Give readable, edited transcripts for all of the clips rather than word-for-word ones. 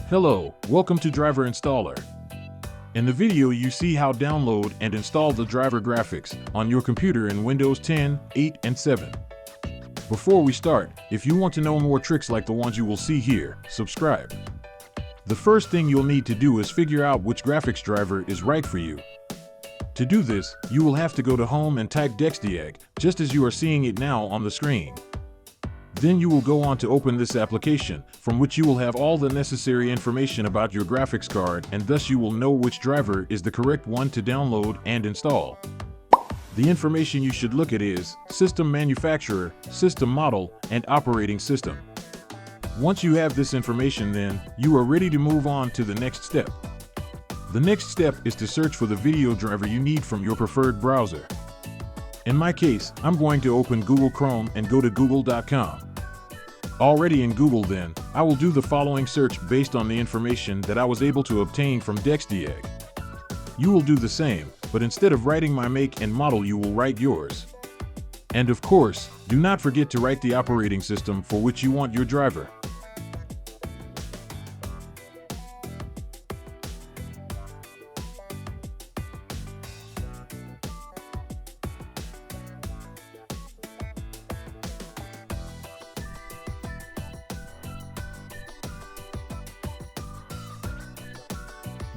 Hello, welcome to Driver Installer. In the video you see how download and install the driver graphics on your computer in Windows 10, 8, and 7. Before we start, if you want to know more tricks like the ones you will see here, subscribe. The first thing you'll need to do is figure out which graphics driver is right for you. To do this, you will have to go to Home and type GRAPICHS, just as you are seeing it now on the screen. Then you will go on to open this application, from which you will have all the necessary information about your graphics card, and thus you will know which driver is the correct one to download and install. The information you should look at is system manufacturer, system model, and operating system. Once you have this information, then you are ready to move on to the next step. The next step is to search for the video driver you need from your preferred browser. In my case, I'm going to open Google Chrome and go to google.com. Already in Google, then, I will do the following search based on the information that I was able to obtain from GRAPICHS. You will do the same, but instead of writing my make and model, you will write yours. And of course, do not forget to write the operating system for which you want your driver.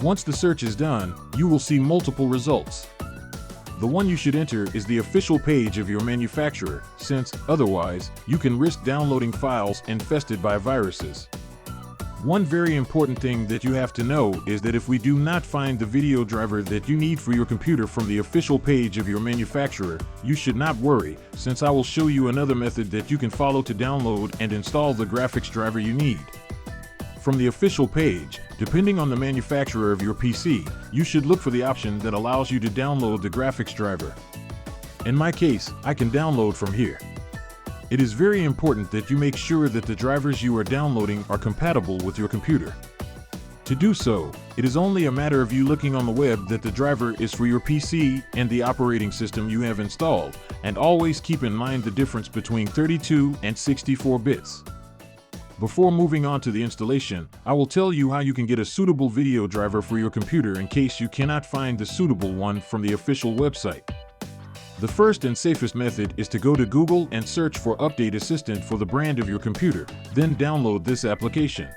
Once the search is done, you will see multiple results. The one you should enter is the official page of your manufacturer, since, otherwise, you can risk downloading files infested by viruses. One very important thing that you have to know is that if we do not find the video driver that you need for your computer from the official page of your manufacturer, you should not worry, since I will show you another method that you can follow to download and install the graphics driver you need. From the official page, depending on the manufacturer of your PC, you should look for the option that allows you to download the graphics driver. In my case, I can download from here. It is very important that you make sure that the drivers you are downloading are compatible with your computer. To do so, it is only a matter of you looking on the web that the driver is for your PC and the operating system you have installed, and always keep in mind the difference between 32 and 64 bits. Before moving on to the installation, I will tell you how you can get a suitable video driver for your computer in case you cannot find the suitable one from the official website. The first and safest method is to go to Google and search for Update Assistant for the brand of your computer, then download this application.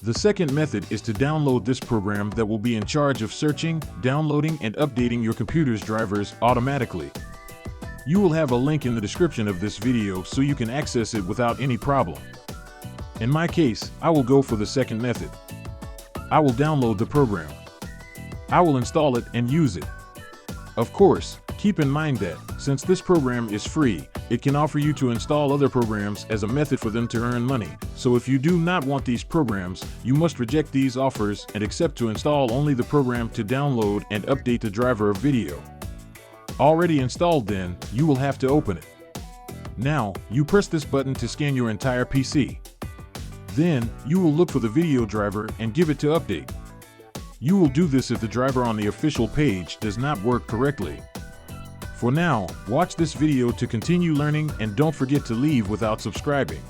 The second method is to download this program that will be in charge of searching, downloading, and updating your computer's drivers automatically. You will have a link in the description of this video so you can access it without any problem. In my case, I will go for the second method. I will download the program. I will install it and use it. Of course, keep in mind that, since this program is free, it can offer you to install other programs as a method for them to earn money. So if you do not want these programs, you must reject these offers and accept to install only the program to download and update the driver of video. Already installed, then, you will have to open it. Now, you press this button to scan your entire PC. Then, you will look for the video driver and give it to update. You will do this if the driver on the official page does not work correctly. For now, watch this video to continue learning, and don't forget to leave without subscribing.